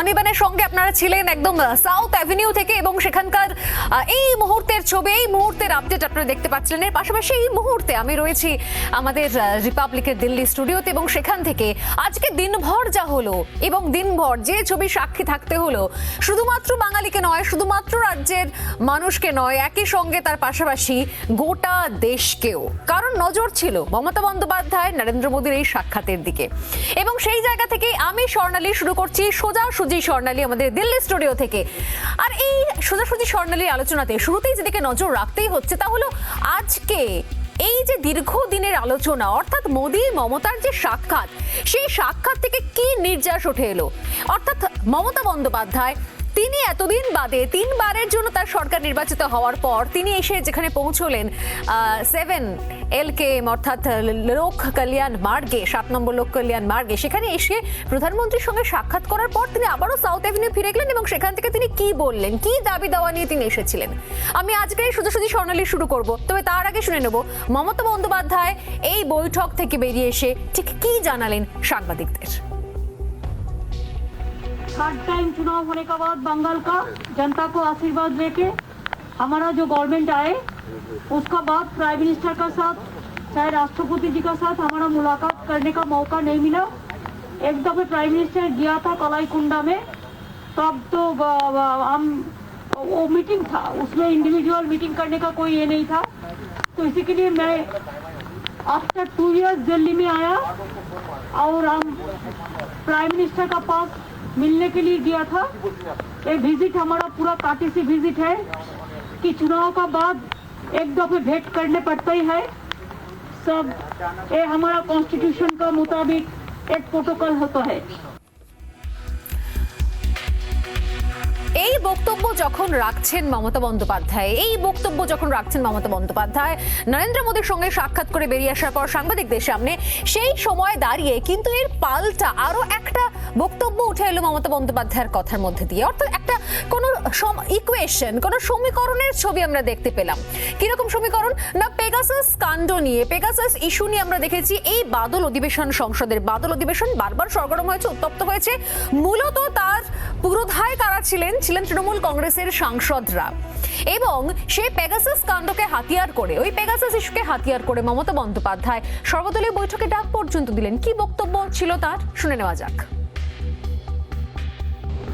অনির্বাণের সঙ্গে আপনারা ছিলেন একদম সাউথ অ্যাভিনিউ থেকে এবং সেখানকার এই মুহূর্তের ছবি, এই মুহূর্তের আপডেট আপনারা দেখতে পাচ্ছিলেন। এর পাশাপাশি এই মুহূর্তে আমি রয়েছি আমাদের রিপাবলিকের দিল্লি স্টুডিওতে এবং সেখান থেকে আজকে দিনভর যা হলো এবং দিনভর যে ছবি সাক্ষী থাকতে হলো শুধুমাত্র বাঙালিকে নয়, শুধুমাত্র রাজ্যের মানুষকে নয়, একই সঙ্গে তার পাশাপাশি গোটা দেশকেও। কারণ নজর ছিল মমতা বন্দ্যোপাধ্যায় নরেন্দ্র মোদীর এই সাক্ষাতের দিকে এবং সেই জায়গা থেকে আমি স্বর্ণালী শুরু করছি সোজাসুজি স্বর্ণালী আমাদের দিল্লি স্টুডিও থেকে। আর এই সোজাসুজি স্বর্ণালীর আলোচনাতে শুরুতেই যেদিকে নজর রাখতেই হচ্ছে তা হলো আজকে এই যে দীর্ঘদিনের আলোচনা, অর্থাৎ মোদী মমতার যে সাক্ষাৎ, সেই সাক্ষাৎ থেকে কি নির্যাস উঠে এলো। অর্থাৎ মমতা বন্দ্যোপাধ্যায় তিনি এতদিন বাদে 3 বারের জন্য তার সরকার নির্বাচিত হওয়ার পর তিনি এসে যেখানে পৌঁছলেন 7 LKM অর্থাৎ লোক কল্যাণ মার্গে, 7 নম্বর লোক কল্যাণ মার্গে, সেখানে এসে প্রধানমন্ত্রীর সঙ্গে সাক্ষাৎ করার পর তিনি আবারও সাউথ অ্যাভিনিউ ফিরে গেলেন এবং সেখান থেকে তিনি কি বললেন, কি দাবি দাওয়া নিয়ে তিনি এসেছিলেন। আমি আজকে সোজাসুজি স্বর্ণালী শুরু করব, তবে তার আগে শুনে নেব মমতা বন্দ্যোপাধ্যায় এই বৈঠক থেকে বেরিয়ে এসে ঠিক কি জানালেন সাংবাদিকদের। थर्ड टाइम चुनाव होने का बाद बंगाल का जनता को आशीर्वाद लेके हमारा जो गवर्नमेंट आए, उसका बाद प्राइम मिनिस्टर का साथ, चाहे राष्ट्रपति जी का साथ हमारा मुलाकात करने का मौका नहीं मिला। एक दफे प्राइम मिनिस्टर गया था कलाईकुंडा में, तब तो हम वो मीटिंग था, उसमें इंडिविजुअल मीटिंग करने का कोई ये नहीं था। तो इसी के लिए मैं आफ्टर 2 years दिल्ली में आया और हम प्राइम मिनिस्टर का पास मिलने के लिए गया था। ये विजिट हमारा पूरा काटीसी विजिट है कि चुनाव का बाद एक दफे भेंट करने पड़ता ही है सब। ये हमारा कॉन्स्टिट्यूशन का मुताबिक एक प्रोटोकॉल होता है। এই বক্তব্য যখন রাখছেন মমতা বন্দ্যোপাধ্যায়, নরেন্দ্র মোদীর সঙ্গে সাক্ষাৎ করে বেরিয়ে আসার পর সাংবাদিকদের সামনে, সেই সময় দাঁড়িয়ে কিন্তু এর পাল্টা আরো একটা বক্তব্য উঠে এলো মমতা বন্দ্যোপাধ্যায়ের কথার মধ্যে দিয়ে। অর্থাৎ একটা কোন ইকুয়েশন, কোন সমীকরণের ছবি আমরা দেখতে পেলাম। কিরকম সমীকরণ না, পেগাসাস কাণ্ড নিয়ে, পেগাসাস ইস্যু নিয়ে আমরা দেখেছি এই বাদল অধিবেশন, সংসদের বাদল অধিবেশন বারবার সরগরম হয়েছে, উত্তপ্ত হয়েছে। মূলত তার পুরোধায় কারা ছিলেন তৃণমূল কংগ্রেসের সাংসদরা এবং সেই পেগাসাস কাণ্ডকে হাতিয়ার করে, ওই পেগাসাস ইস্যুকে হাতিয়ার করে মমতা বন্দ্যোপাধ্যায় সর্বদলীয় বৈঠকে ডাক পর্যন্ত দিলেন। কি বক্তব্য ছিল তার, শুনে নেওয়া যাক।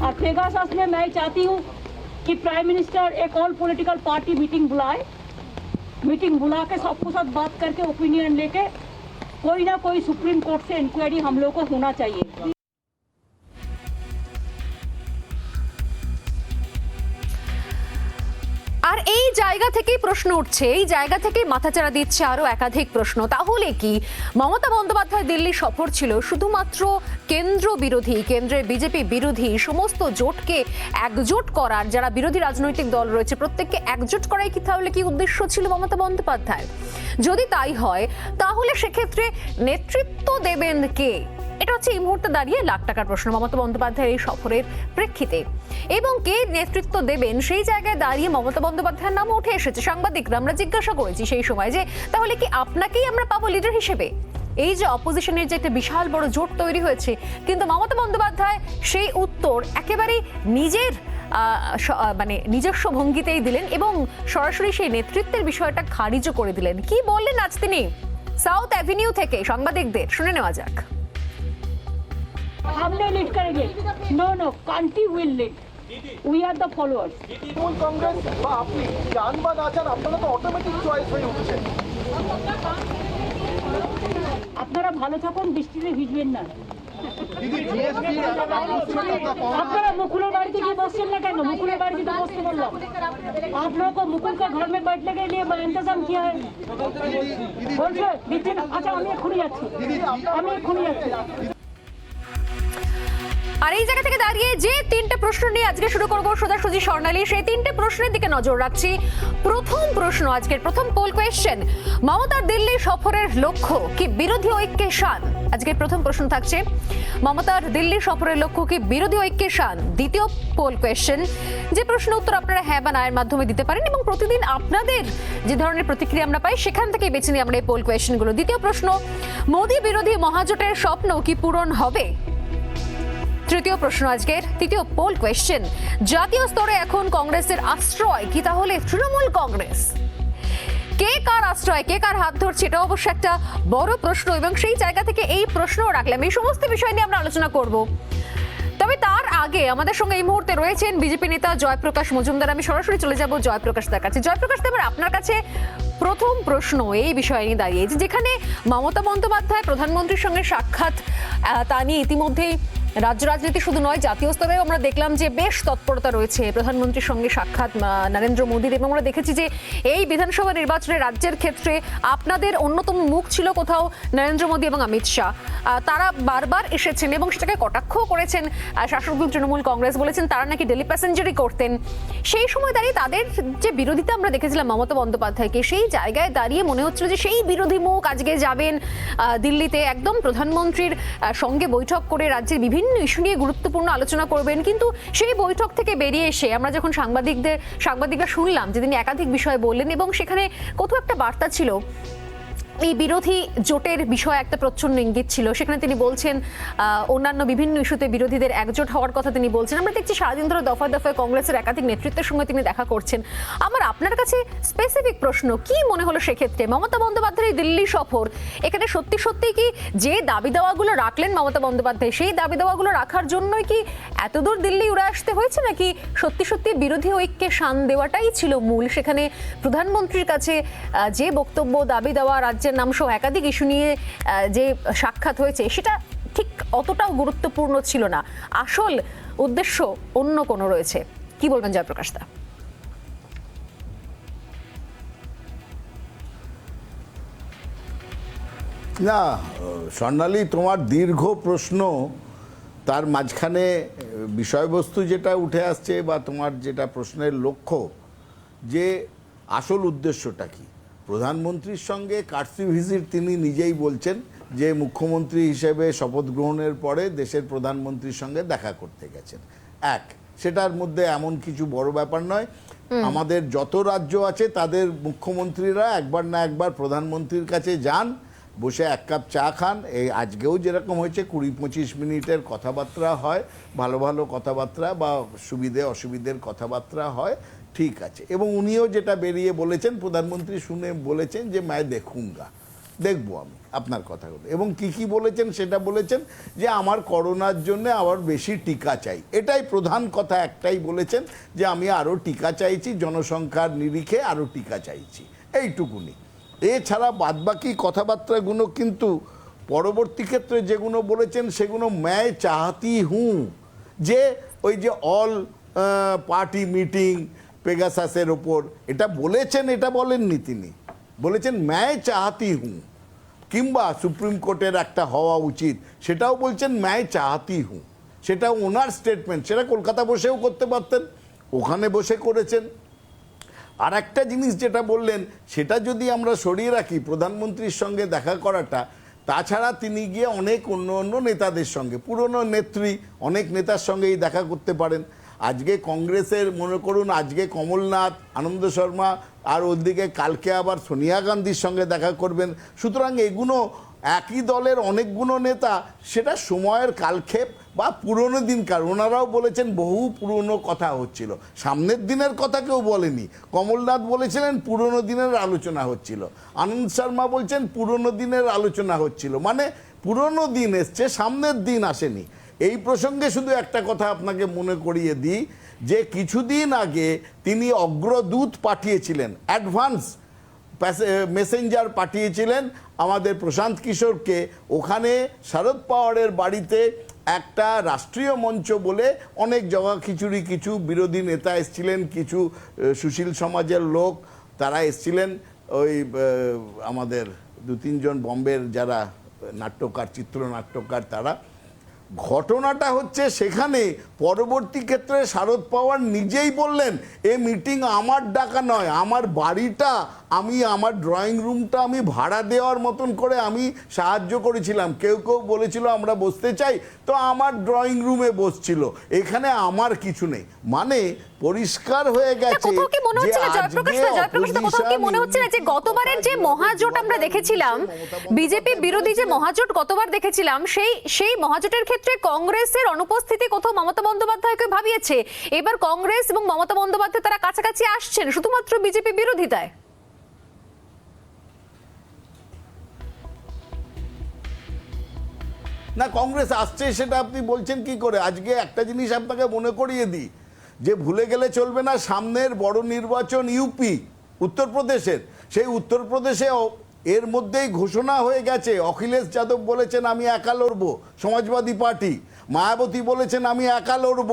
और पेगासास में मैं चाहती हूँ कि प्राइम मिनिस्टर एक ऑल पॉलिटिकल पार्टी मीटिंग बुलाए, मीटिंग बुला के सबके साथ बात करके ओपिनियन लेके कोई ना कोई सुप्रीम कोर्ट से इंक्वायरी हम लोग को होना चाहिए। আর এই জায়গা থেকেই প্রশ্ন উঠছে, এই জায়গা থেকেই মাথাচাড়া দিচ্ছে আরো একাধিক প্রশ্ন। তাহলে কি মমতা বন্দ্যোপাধ্যায় দিল্লি সফর ছিল শুধুমাত্র কেন্দ্র বিরোধী, কেন্দ্রের বিজেপি বিরোধী সমস্ত জোটকে একজোট করার, যারা বিরোধী রাজনৈতিক দল রয়েছে প্রত্যেককে একজোট করাই কি তাহলে কি উদ্দেশ্য ছিল মমতা বন্দ্যোপাধ্যায়? যদি তাই হয় তাহলে সেক্ষেত্রে নেতৃত্ব দেবেন কে? এটা হচ্ছে এই মুহূর্তে দাঁড়িয়ে লাখ টাকার প্রশ্ন মমতা বন্দ্যোপাধ্যায়ের এই সফরের প্রেক্ষিতে। এবং কে নেতৃত্ব দেবেন সেই জায়গায় দাঁড়িয়ে মমতা বন্দ্যোপাধ্যায়ের নাম উঠে এসেছে। সাংবাদিকরা আমরা জিজ্ঞাসা করেছি সেই সময় যে তাহলে কি আপনাকেই আমরা পাবো লিডার হিসেবে? এই যে অপোজিশনের যে একটা বিশাল বড় জোট তৈরি হয়েছে, কিন্তু মমতা বন্দ্যোপাধ্যায় সেই উত্তর একেবারেই নিজের নিজস্ব ভঙ্গিতেই দিলেন এবং সরাসরি সেই নেতৃত্বের বিষয়টা খারিজও করে দিলেন। কি বললেন আজ তিনি সাউথ অ্যাভিনিউ থেকে সাংবাদিকদের, শুনে নেওয়া যাক। हमने लीड करेंगे, no no, country will lead, we are the followers. Trinamool Congress বা আপনি যান বা না যান, আপনারা তো অটোমেটিক চয়েস হয়ে উঠছেন। আপনারা ভালো থাকুন, বৃষ্টিতে ভিজবেন না। দিদি জিএসটি আপনারা মুকুলের বাড়িতে গিয়ে বসছেন না কেন? মুকুলের বাড়িতে তো বসতে বললাম। आप लोगों को मुकुल का घर में बैठने के लिए इंतजाम किया है। বলছে দিচ্ছেন, আচ্ছা আমি এক্ষুনি যাচ্ছি। আর এই জায়গা থেকে দাঁড়িয়ে যে 3টে প্রশ্ন নিয়ে আজকে শুরু করবো সোজাসুজি স্বর্ণালী, সেই 3টে প্রশ্নের দিকে নজর রাখছি। প্রথম প্রশ্ন, আজকের প্রথম পোল কোয়েশ্চেন, মমতার দিল্লি সফরের লক্ষ্য কি বিরোধী ঐক্যের শান? আজকের প্রথম প্রশ্ন থাকছে মমতার দিল্লি সফরের লক্ষ্য কি বিরোধী ঐক্যের শান? দ্বিতীয় পোল কোয়েশ্চেন, যে প্রশ্ন উত্তর আপনারা হ্যাঁ বা না এর মাধ্যমে দিতে পারেন এবং প্রতিদিন আপনাদের যে ধরনের প্রতিক্রিয়া আমরা পাই সেখান থেকে বেছে নিই আমরা এই পোল কোয়েশ্চেনগুলো। দ্বিতীয় প্রশ্ন, মোদী বিরোধী মহাজোটের স্বপ্ন কি পূরণ হবে? তৃতীয় প্রশ্ন আজকের তৃতীয় পোল কোয়েশ্চেন, জাতীয় স্তরে এখন কংগ্রেসের আশ্রয় কি তাহলে তৃণমূল কংগ্রেস? কে কার আশ্রয়, কে কার হাত ধরছে, এটা অবশ্য একটা বড় প্রশ্ন এবং সেই জায়গা থেকে এই প্রশ্ন রাখলাম। এই সমস্ত বিষয় নিয়ে আমরা আলোচনা করব। তবে তার আগে আমাদের সঙ্গে এই মুহূর্তে রয়েছেন বিজেপি নেতা জয়প্রকাশ মজুমদার। আমি সরাসরি চলে যাব জয়প্রকাশ দার কাছে। জয়প্রকাশ দা, আপনার কাছে প্রথম প্রশ্ন এই বিষয় নিয়ে দাঁড়িয়ে, যেখানে মমতা বন্দ্যোপাধ্যায় প্রধানমন্ত্রীর সঙ্গে সাক্ষাৎ, তা নিয়ে ইতিমধ্যেই রাজ্য রাজনীতি শুধু নয়, জাতীয় স্তরেও আমরা দেখলাম যে বেশ তৎপরতা রয়েছে প্রধানমন্ত্রীর সঙ্গে সাক্ষাৎ নরেন্দ্র মোদীর। এবং আমরা দেখেছি যে এই বিধানসভা নির্বাচনে রাজ্যের ক্ষেত্রে আপনাদের অন্যতম মুখ ছিল কোথাও নরেন্দ্র মোদী এবং অমিত শাহ। তারা বারবার এসেছেন এবং সেটাকে কটাক্ষ করেছেন শাসক দল তৃণমূল কংগ্রেস, বলেছেন তারা নাকি ডেলি প্যাসেঞ্জারই করতেন। সেই সময় দাঁড়িয়ে তাদের যে বিরোধিতা আমরা দেখেছিলাম মমতা বন্দ্যোপাধ্যায়কে, সেই জায়গায় দাঁড়িয়ে মনে হচ্ছিল যে সেই বিরোধী মুখ আজকে যাবেন দিল্লিতে, একদম প্রধানমন্ত্রীর সঙ্গে বৈঠক করে রাজ্যের বিভিন্ন ইস্যু নিয়ে গুরুত্বপূর্ণ আলোচনা করবেন। কিন্তু সেই বৈঠক থেকে বেরিয়ে এসে আমরা যখন সাংবাদিকরা শুনলাম যে তিনি একাধিক বিষয় বললেন এবং সেখানে কোথাও একটা বার্তা ছিল, এই বিরোধী জোটের বিষয়ে একটা প্রচ্ছন্ন ইঙ্গিত ছিল। সেখানে তিনি বলছেন অন্যান্য বিভিন্ন ইস্যুতে বিরোধীদের একজোট হওয়ার কথা তিনি বলছেন। আমরা দেখছি সারাদিন ধরে দফায় দফায় কংগ্রেসের একাধিক নেতৃত্বের সঙ্গে তিনি দেখা করছেন। আমার আপনার কাছে স্পেসিফিক প্রশ্ন, কি মনে হলো সেক্ষেত্রে মমতা বন্দ্যোপাধ্যায়ের এই দিল্লি সফর, এখানে সত্যি সত্যি কি যে দাবি দাওয়াগুলো রাখলেন মমতা বন্দ্যোপাধ্যায়, সেই দাবি দাওয়াগুলো রাখার জন্যই কি এতদূর দিল্লি উড়ে আসতে হয়েছে, নাকি সত্যি সত্যি বিরোধী ঐক্যে শান দেওয়াটাই ছিল মূল? সেখানে প্রধানমন্ত্রীর কাছে যে বক্তব্য, দাবি দেওয়া, রাজ্যের নাম সহ একাধিক ইস্যু নিয়ে যে সাক্ষাৎ হয়েছে, সেটা ঠিক অতটাও গুরুত্বপূর্ণ ছিল না, আসল উদ্দেশ্য অন্য কোনো রয়েছে। কি বলবেন জয়প্রকাশ দা? না স্বর্ণালী, তোমার দীর্ঘ প্রশ্ন, তার মাঝখানে বিষয়বস্তু যেটা উঠে আসছে বা তোমার যেটা প্রশ্নের লক্ষ্য, যে আসল উদ্দেশ্যটা কি। প্রধানমন্ত্রীর সঙ্গে কার্সি ভিজিট তিনি নিজেই বলছেন যে মুখ্যমন্ত্রী হিসেবে শপথ গ্রহণের পরে দেশের প্রধানমন্ত্রীর সঙ্গে দেখা করতে গেছেন। সেটার মধ্যে এমন কিছু বড় ব্যাপার নয়। আমাদের যত রাজ্য আছে তাদের মুখ্যমন্ত্রীরা একবার না একবার প্রধানমন্ত্রীর কাছে যান, বসে এক কাপ চা খান। এই আজকেও যেরকম হয়েছে 20-25 মিনিটের কথাবার্তা হয়, ভালো ভালো কথাবার্তা বা সুবিধে অসুবিধের কথাবার্তা হয়, ঠিক আছে। এবং উনিও যেটা বেরিয়ে বলেছেন, প্রধানমন্ত্রী শুনে বলেছেন যে মায় দেখুঙ্গা, দেখবো আমি আপনার কথাগুলো। এবং কি বলেছেন সেটা বলেছেন যে আমার করোনার জন্য আবার বেশি টিকা চাই, এটাই প্রধান কথা। একটাই বলেছেন যে আমি আরও টিকা চাইছি, জনসংখ্যার নিরিখে আরও টিকা চাইছি, এইটুকুনি। এছাড়া বাদবাকি কথাবার্তাগুলো কিন্তু পরবর্তী ক্ষেত্রে যেগুলো বলেছেন সেগুলো ম্যায় চাহাতি হুঁ, যে ওই যে অল পার্টি মিটিং পেগাসাসের ওপর এটা বলেছেন, এটা বলেননি তিনি, বলেছেন ম্যায় চাহাতি হুঁ, কিংবা সুপ্রিম কোর্টের একটা হওয়া উচিত, সেটাও বলছেন ম্যায় চাহাতি হুঁ। সেটা ওনার স্টেটমেন্ট, সেটা কলকাতা বসেও করতে পারতেন, ওখানে বসে করেছেন। আর একটা জিনিস যেটা বললেন, সেটা যদি আমরা সরিয়ে রাখি প্রধানমন্ত্রীর সঙ্গে দেখা করাটা, তাছাড়া তিনি গিয়ে অনেক অন্য নেতাদের সঙ্গে, পুরনো নেত্রী অনেক নেতার সঙ্গেই দেখা করতে পারেন। আজকে কংগ্রেসের মনে করুন আজকে কমলনাথ, আনন্দ শর্মা, আর ওদিকে কালকে আবার সোনিয়া গান্ধীর সঙ্গে দেখা করবেন। সুতরাং এগুলো একই দলের অনেকগুলো নেতা, সেটা সময়ের কালক্ষেপ বা পুরনো দিনকার। ওনারাও বলেছেন বহু পুরনো কথা হচ্ছিল, সামনের দিনের কথা কেউ বলেনি। কমলনাথ বলেছিলেন পুরনো দিনের আলোচনা হচ্ছিল, আনন্দ শর্মা বলছেন পুরনো দিনের আলোচনা হচ্ছিল, মানে পুরনো দিন এসছে, সামনের দিন আসেনি। এই প্রসঙ্গে শুধু একটা কথা আপনাকে মনে করিয়ে দিই, যে কিছুদিন আগে তিনি অগ্রদূত পাঠিয়েছিলেন, অ্যাডভান্স মেসেঞ্জার পাঠিয়েছিলেন আমাদের প্রশান্ত কিশোরকে। ওখানে শরদ পাওয়ারের বাড়িতে একটা রাষ্ট্রীয় মঞ্চ বলে অনেক জগা খিচুড়ি, কিছু বিরোধী নেতা এসছিলেন, কিছু সুশীল সমাজের লোক, তারা এসছিলেন। ওই আমাদের 2-3 জন বম্বের যারা নাট্যকার, চিত্রনাট্যকার, তারা। ঘটনাটা হচ্ছে সেখানে পরবর্তী ক্ষেত্রে শারদ পাওয়ার নিজেই বললেন এ মিটিং আমার ডাকা নয়, আমার বাড়িটা আমি আমার ড্রয়িং রুমটা আমি ভাড়া দেওয়ার মতন করে আমি সাহায্য করেছিলাম। কেউ কেউ বলেছিল আমরা বসতে চাই, তো আমার ড্রয়িং রুমে বসছিল, এখানে আমার কিছু নেই। মানে পরিষ্কার হয়ে গেছে কোথাও কি মনে হচ্ছে না জয়প্রকাশ দা, কোথাও কি মনে হচ্ছে না যে গতবারের যে মহাজোট আমরা দেখেছিলাম, বিজেপি বিরোধী যে মহাজোট গতবার দেখেছিলাম, সেই মহাজোটের ক্ষেত্রে কংগ্রেসের অনুপস্থিতি কোথাও মমতা বন্দ্যোপাধ্যায়কে ভাবিয়েছে। এবার কংগ্রেস এবং মমতা বন্দ্যোপাধ্যায় তারা কাছাকাছি আসছেন শুধুমাত্র বিজেপি বিরোধিতায়। না, কংগ্রেস আসছে সেটা আপনি বলছেন কি করে? আজকে একটা জিনিস আপনাকে মনে করিয়ে দিই, যে ভুলে গেলে চলবে না, সামনের বড় নির্বাচন ইউপি, উত্তরপ্রদেশের। সেই উত্তরপ্রদেশে এর মধ্যেই ঘোষণা হয়ে গেছে, অখিলেশ যাদব বলেছেন আমি একা লড়ব, সমাজবাদী পার্টি, মায়াবতী বলেছেন আমি একা লড়ব,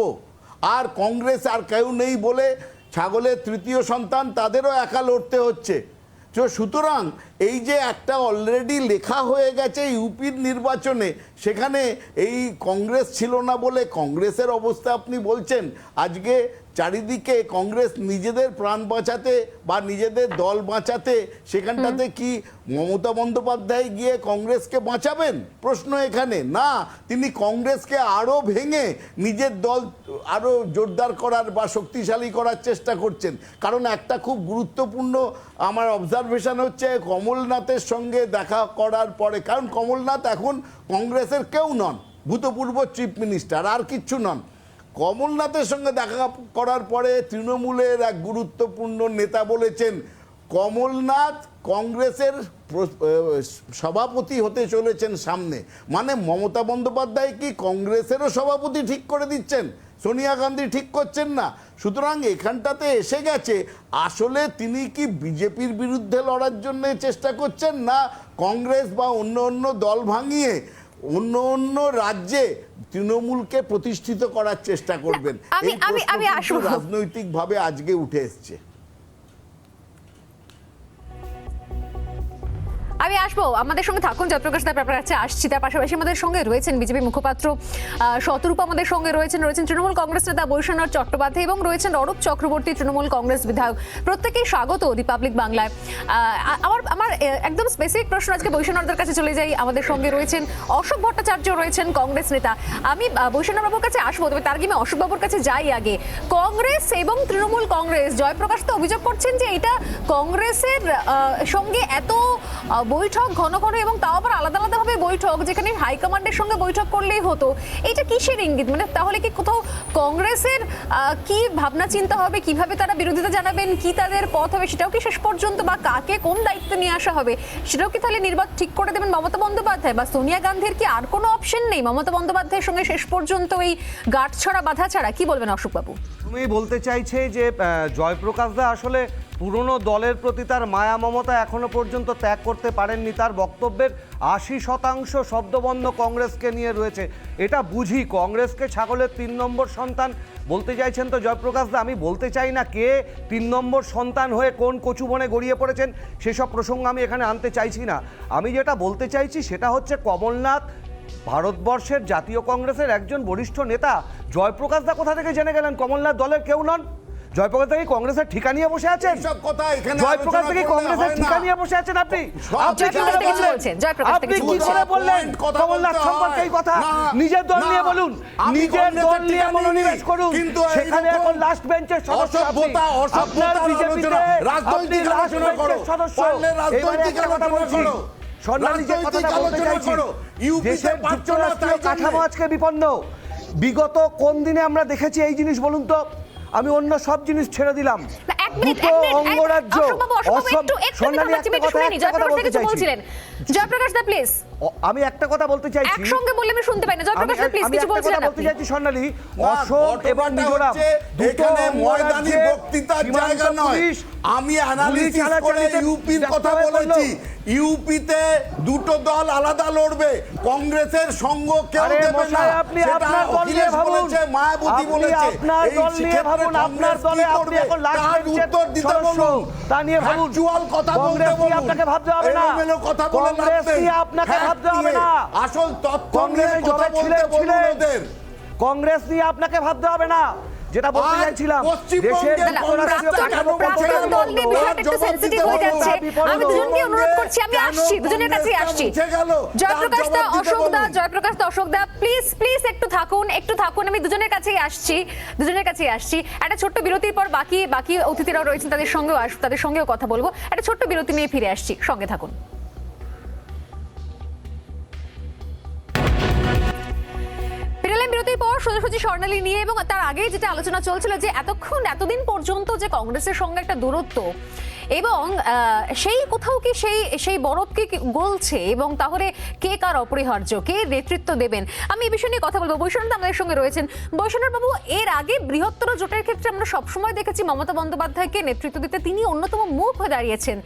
আর কংগ্রেস আর কেউ নেই বলে ছাগলের তৃতীয় সন্তান তাদেরও একা লড়তে হচ্ছে। তো সুতরাং এই যে একটা অলরেডি লেখা হয়ে গেছে ইউপির নির্বাচনে, সেখানে এই কংগ্রেস ছিল না বলে কংগ্রেসের অবস্থা আপনি বলছেন। আজকে চারিদিকে কংগ্রেস নিজেদের প্রাণ বাঁচাতে বা নিজেদের দল বাঁচাতে, সেখানটাতে কি মমতা বন্দ্যোপাধ্যায় গিয়ে কংগ্রেসকে বাঁচাবেন? প্রশ্ন এখানে না, তিনি কংগ্রেসকে আরও ভেঙে নিজের দল আরও জোরদার করার বা শক্তিশালী করার চেষ্টা করছেন। কারণ একটা খুব গুরুত্বপূর্ণ আমার অবজারভেশন হচ্ছে, কমলনাথের সঙ্গে দেখা করার পরে, কারণ কমলনাথ এখন কংগ্রেসের কেউ নন, ভূতপূর্ব চিফ মিনিস্টার, আর কিচ্ছু নন। কমলনাথের সঙ্গে দেখা করার পরে তৃণমূলের এক গুরুত্বপূর্ণ নেতা বলেছেন কমলনাথ কংগ্রেসের সভাপতি হতে চলেছেন সামনে। মানে মমতা বন্দ্যোপাধ্যায় কি কংগ্রেসেরও সভাপতি ঠিক করে দিচ্ছেন, সোনিয়া গান্ধী ঠিক করছেন না। সুতরাং এখানটাতে এসে গেছে আসলে তিনি কি বিজেপির বিরুদ্ধে লড়ার জন্য চেষ্টা করছেন, না কংগ্রেস বা অন্য অন্য দল ভাঙিয়ে অন্য অন্য রাজ্যে তৃণমূলকে প্রতিষ্ঠিত করার চেষ্টা করবেন। আমি রাজনৈতিকভাবে আজকে উঠে এসছে। আমি আসবো, আমাদের সঙ্গে থাকুন জয়প্রকাশ দা, ব্যাপার আছে আসছি। তার পাশাপাশি আমাদের সঙ্গে রয়েছেন বিজেপি মুখপাত্র শতরূপ, আমাদের সঙ্গে রয়েছেন তৃণমূল কংগ্রেস নেতা বৈষ্ণব চট্টোপাধ্যায় এবং রয়েছেন অরূপ চক্রবর্তী, তৃণমূল কংগ্রেস বিধায়ক। প্রত্যেকেই স্বাগত রিপাবলিক বাংলায়। আমার একদম স্পেসিফিক প্রশ্ন আজকে বৈষ্ণবদের কাছে চলে যাই। আমাদের সঙ্গে রয়েছেন অশোক ভট্টাচার্য, রয়েছেন কংগ্রেস নেতা। আমি বৈষ্ণববাবুর কাছে আসবো, তবে তার আগে আমি অশোকবাবুর কাছে যাই আগে। কংগ্রেস এবং তৃণমূল কংগ্রেস, জয়প্রকাশ তো অভিযোগ করছেন যে এটা কংগ্রেসের সঙ্গে এত বৈঠক ঘন ঘন এবং তাও আবার আলাদা আলাদাভাবে বৈঠক, যেখানে হাইকমান্ডের সঙ্গে বৈঠক করলেই হতো, এটা কিসের ইঙ্গিত? মানে তাহলে কি কোথাও কংগ্রেসের কি ভাবনা চিন্তা হবে, কিভাবে তারা বিরোধিতা জানাবেন, কি তাদের পথ হবে, সেটাও কি শেষ পর্যন্ত, বা কাকে কোন দায়িত্ব নিয়ে আসা হবে সেটাও কি তাহলে নির্বাচন ঠিক করে দেবেন মমতা বন্দ্যোপাধ্যায়? বা সোনিয়া গান্ধীর কি আর কোনো অপশন নেই মমতা বন্দ্যোপাধ্যায়ের সঙ্গে শেষ পর্যন্ত এই গাঁট ছড়া বাধা ছাড়া? কি বলবেন অশোকবাবু? তুমি বলতে চাইছে যে জয়প্রকাশ দা আসলে পুরনো দলের প্রতি তার মায়া মমতা এখনো পর্যন্ত ত্যাগ করতে পারেননি, তার বক্তব্যের 80% শব্দবন্ধ কংগ্রেসকে নিয়ে রয়েছে। এটা বুঝি, কংগ্রেসকে ছাগলের 3 নম্বর সন্তান বলতে চাইছেন তো জয়প্রকাশ দা। আমি বলতে চাই না কে 3 নম্বর সন্তান হয়ে কোন কচুবনে গড়িয়ে পড়েছেন, সেসব প্রসঙ্গ আমি এখানে আনতে চাইছি না। আমি যেটা বলতে চাইছি সেটা হচ্ছে কমলনাথ ভারতবর্ষের জাতীয় কংগ্রেসের একজন বরিষ্ঠ নেতা। জয়প্রকাশ দা কোথা থেকে জেনে গেলেন কমলনাথ দলের কেউ নন? জয়প্রকাশ দা কি কংগ্রেসের ঠিকা নিয়ে বসে আছেন? জয়প্রকাশ দা কি কংগ্রেসের ঠিকা নিয়ে বসে আছেন? আপনি কি করে বললেন কমলনাথ সম্পর্কে এই কথা? নিজের দল নিয়ে বলুন, নিজের দল নিয়ে মনোনিবেশ করুন। সেখানে এখন লাস্ট বেঞ্চের সদস্য আপনার বিজেপিতে, আপনি লাস্ট বেঞ্চের সদস্য। এবারে একটা কথা বলছি, স্বর্ণালী যে কথাটা বলতে চাইছি, দেশের যুক্তরাষ্ট্রীয় কাঠামো আজকে বিপন্ন। বিগত কোন দিনে আমরা দেখেছি এই জিনিস বলুন তো? আমি অন্য সব জিনিস ছেড়ে দিলাম, দুটো অঙ্গরাজ্য স্বর্ণালী একটা কথা বলতে চাইছি। জয়প্রকাশ দা প্লিজ, আমি একটা কথা বলতে চাইছি, একসঙ্গে বললে আমি শুনতে পাই না। জয়প্রকাশ দা প্লিজ কিছু বলছিলেন আপনি। বলতে চাইছি স্বর্ণালী, অসম এবং মিজোরাম এখানে ময়দানি বক্তৃতার জায়গা নয়। আমি অ্যানালিসিস করে ইউপির কথা বলেছি। ইউপিতে দুটো দল আলাদা লড়বে, কংগ্রেসের সঙ্গ কেউ দেবে না। আপনি আপনার দল নিয়ে ভাবুন, মায়াবতী বলেছে, আপনার দল নিয়ে ভাবুন, আপনার দলে আপনি এখন লাস্ট বেঞ্চের সদস্য, তা নিয়ে ভাবুন। ফ্যাকচুয়াল কথা বলতে বলুন, আপনাকে ভাবতে হবে না, এলোমেলো কথা বলে লাভ নেই। আপনাকে ভাবতে হবে না, আসল তথ্য নিয়ে কথা বলতে বলুন ওদের। কংগ্রেস নিয়ে আপনাকে ভাবতে হবে না। যেটা বলতে আর চাইছিলাম, পশ্চিমবঙ্গের দেশের কংগ্রেসটা কাঠামো কেন পৌঁছে গেল? দল নিয়ে বিষয়টা একটু সেনসিটিভ হয়ে যাচ্ছে। আমি দুজনকে অনুরোধ করছি, আমি আসছি, দুজনের কাছেই আসছি। জয়প্রকাশ দা, অশোক দা, প্লিজ একটু থাকুন, আমি দুজনের কাছেই আসছি। একটা ছোট্ট বিরতির পর বাকি অতিথিরাও রয়েছেন, তাদের সঙ্গেও কথা বলবো। একটা ছোট্ট বিরতি নিয়ে ফিরে আসছি, সঙ্গে থাকুন। বিরতির পর সোজাসুজি স্বর্ণালী নিয়ে, এবং তার আগে যেটা আলোচনা চলছিল যে এতদিন পর্যন্ত যে কংগ্রেসের সঙ্গে একটা দূরত্ব, এবং সেই কোথাও কি সেই বরফকে গলছে, এবং তাহলে কে কার অপরিহার্য, কে নেতৃত্ব দেবেন, আমি এই বিষয় নিয়ে কথা বলবো। বৈষ্ণব আমাদের সঙ্গে রয়েছেন। বৈষ্ণব বাবু, এর আগে বৃহত্তর জোটের ক্ষেত্রে আমরা সবসময় দেখেছি মমতা বন্দ্যোপাধ্যায়কে নেতৃত্ব দিতে তিনি অন্যতম মুখ হয়ে দাঁড়িয়েছেন।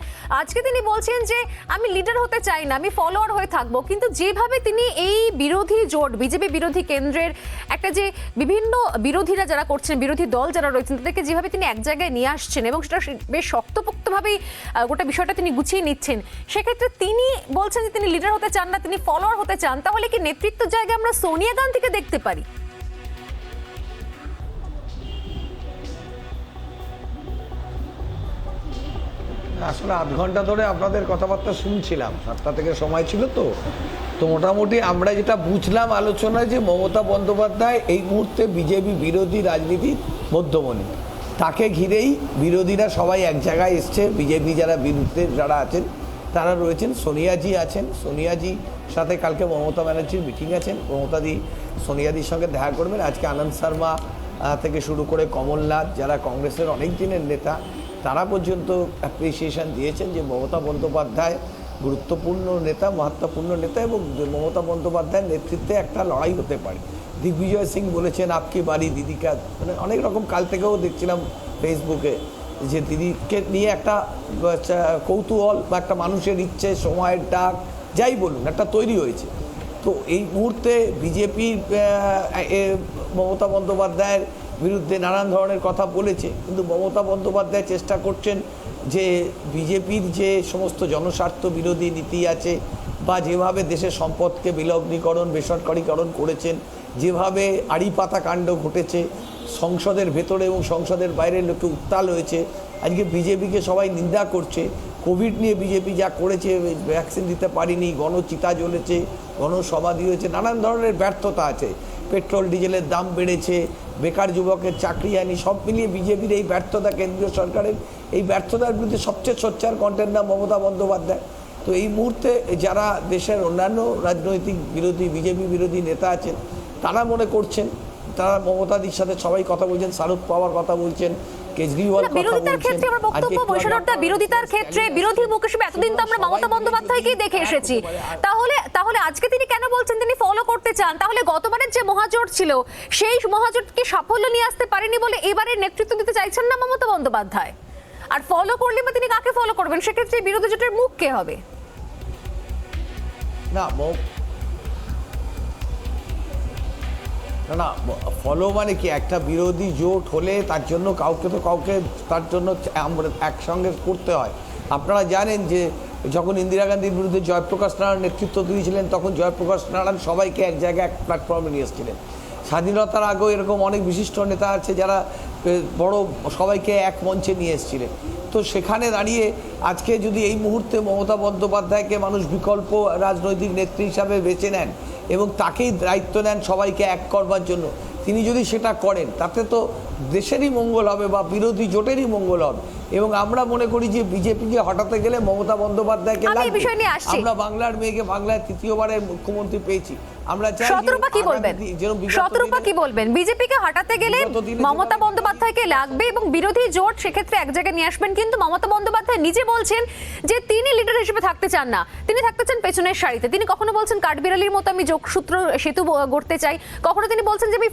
আজকে তিনি বলছেন যে আমি লিডার হতে চাই না, আমি ফলোয়ার হয়ে থাকবো। কিন্তু যেভাবে তিনি এই বিরোধী জোট, বিজেপি বিরোধী কেন্দ্রের একটা যে বিভিন্ন বিরোধীরা যারা করছেন, বিরোধী দল যারা রয়েছেন, তাদেরকে যেভাবে তিনি এক জায়গায় নিয়ে আসছেন এবং সেটা বেশ শক্তপোক্তভাবেই গোটা বিষয়টা তিনি গুছিয়ে নিচ্ছেন, সেক্ষেত্রে তিনি বলছেন যে তিনি লিডার হতে চান না, তিনি ফলোয়ার হতে চান। তাহলে কি নেতৃত্ব জায়গায় আমরা সোনিয়া গান্ধীকে দেখতে পারি? আসলে আধ ঘন্টা ধরে আপনাদের কথাবার্তা শুনছিলাম, 7টা থেকে সময় ছিল তো মোটামুটি আমরা যেটা বুঝলাম আলোচনায়, যে মমতা বন্দ্যোপাধ্যায় এই মুহূর্তে বিজেপি বিরোধী রাজনীতির মধ্যমণি, তাকে ঘিরেই বিরোধীরা সবাই এক জায়গায় এসছে। বিজেপি যারা বিরুদ্ধে যারা আছেন তারা রয়েছেন, সোনিয়াজি আছেন, সোনিয়াজি সাথে কালকে মমতা ব্যানার্জির মিটিং আছেন, মমতাদি সোনিয়াদির সঙ্গে দেখা করবেন। আজকে আনন্দ শর্মা থেকে শুরু করে কমলনাথ, যারা কংগ্রেসের অনেক দিনের নেতা, তারা পর্যন্ত অ্যাপ্রিসিয়েশন দিয়েছেন যে মমতা বন্দ্যোপাধ্যায় গুরুত্বপূর্ণ নেতা, মহত্বপূর্ণ নেতা, এবং মমতা বন্দ্যোপাধ্যায়ের নেতৃত্বে একটা লড়াই হতে পারে। দিগ্বিজয় সিং বলেছেন আপকি বাড়ি দিদিকা, মানে অনেক রকম কাল থেকেও দেখছিলাম ফেসবুকে যে দিদিকে নিয়ে একটা কৌতূহল বা একটা মানুষের ইচ্ছে, সময়ের ডাক, যাই বলুন, একটা তৈরি হয়েছে। তো এই মুহূর্তে বিজেপির মমতা বন্দ্যোপাধ্যায়ের বিরুদ্ধে নানান ধরনের কথা বলেছে, কিন্তু মমতা বন্দ্যোপাধ্যায় চেষ্টা করছেন যে বিজেপির যে সমস্ত জনস্বার্থ বিরোধী নীতি আছে, বা যেভাবে দেশের সম্পদকে বিলগ্নীকরণ, বেসরকারীকরণ করেছেন, যেভাবে আড়িপাতা কাণ্ড ঘটেছে সংসদের ভেতরে এবং সংসদের বাইরের লোকে উত্তাল হয়েছে, আজকে বিজেপিকে সবাই নিন্দা করছে। কোভিড নিয়ে বিজেপি যা করেছে, ভ্যাকসিন দিতে পারিনি, গণচিতা জ্বলেছে, গণসমাধি হয়েছে, নানান ধরনের ব্যর্থতা আছে, পেট্রোল ডিজেলের দাম বেড়েছে, বেকার যুবকের চাকরি হয়নি, সব মিলিয়ে বিজেপির এই ব্যর্থতা, কেন্দ্রীয় সরকারের এই ব্যর্থতার বিরুদ্ধে সবচেয়ে সোচ্চার কণ্ঠের নাম মমতা বন্দ্যোপাধ্যায়। তো এই মুহূর্তে যারা দেশের অন্যান্য রাজনৈতিক বিরোধী, বিজেপি বিরোধী নেতা আছেন, তারা মনে করছেন, তারা মমতাদির সাথে সবাই কথা বলছেন, শারদ পাওয়ার কথা বলছেন, কেজরিওয়াল কথা বিরোধিতার বলছেন। ক্ষেত্রে আমার বক্তব্য, বৈষ্ণবদা, বিরোধিতার ক্ষেত্রে বিরোধী মুখ হিসেবে এতদিন তো আমরা মমতা বন্দ্যোপাধ্যায়কেই দেখে এসেছি। তাহলে আজকে তিনি কেন বলছেন তিনি ফলো করতে চান? তাহলে গতবারের যে মহাজোট ছিল, সেই মহাজোটকে সাফল্য নিয়ে আসতে পারেনি বলে এবারে নেতৃত্ব দিতে চাইছেন না মমতা বন্দ্যোপাধ্যায়। আর ফলো করলে বা তিনি কাকে ফলো করবেন? সেক্ষেত্রে বিরোধী জোটের মুখ কে হবে? না ফলো মানে কি, একটা বিরোধী জোট হলে তার জন্য কাউকে তার জন্য আমরা একসঙ্গে করতে হয়। আপনারা জানেন যে যখন ইন্দিরা গান্ধীর বিরুদ্ধে জয়প্রকাশ নারায়ণ নেতৃত্ব দিয়েছিলেন, তখন জয়প্রকাশ নারায়ণ সবাইকে এক জায়গায় এক প্ল্যাটফর্মে নিয়ে এসেছিলেন। স্বাধীনতার আগেও এরকম অনেক বিশিষ্ট নেতা আছে যারা বড় সবাইকে এক মঞ্চে নিয়ে এসেছিলেন। তো সেখানে দাঁড়িয়ে আজকে যদি এই মুহূর্তে মমতা বন্দ্যোপাধ্যায়কে মানুষ বিকল্প রাজনৈতিক নেত্রী হিসাবে বেছে নেন এবং তাকেই দায়িত্ব নেন সবাইকে এক করবার জন্য, তিনি যদি সেটা করেন তাতে তো দেশেরই মঙ্গল হবে বা বিরোধী জোটেরই মঙ্গল হবে। এবং আমরা মনে করি যে বিজেপিকে হটাতে গেলে মমতা বন্দ্যোপাধ্যায়কে লাগবে। আমরা বাংলার মেয়েকে বাংলায় তৃতীয়বারের মুখ্যমন্ত্রী পেয়েছি, আমরা চাই। শতরূপা কি বলবেন? বিজেপিকে হটাতে গেলে মমতা বন্দ্যোপাধ্যায়কে লাগবে এবং বিরোধী জোট সেক্ষেত্রে এক জায়গায় নিয়ে আসবেন, কিন্তু মমতা বন্দ্যোপাধ্যায় নিজে বলছেন যে তিনি লিডার হিসেবে থাকতে চান না, তিনি থাকতে চান পেছনের সারিতে। তিনি কখনো বলছেন কাঠবিড়ালির মতো আমি যোগসূত্র সেতু গড়তে চাই, কখনো তিনি বলছেন যে আমি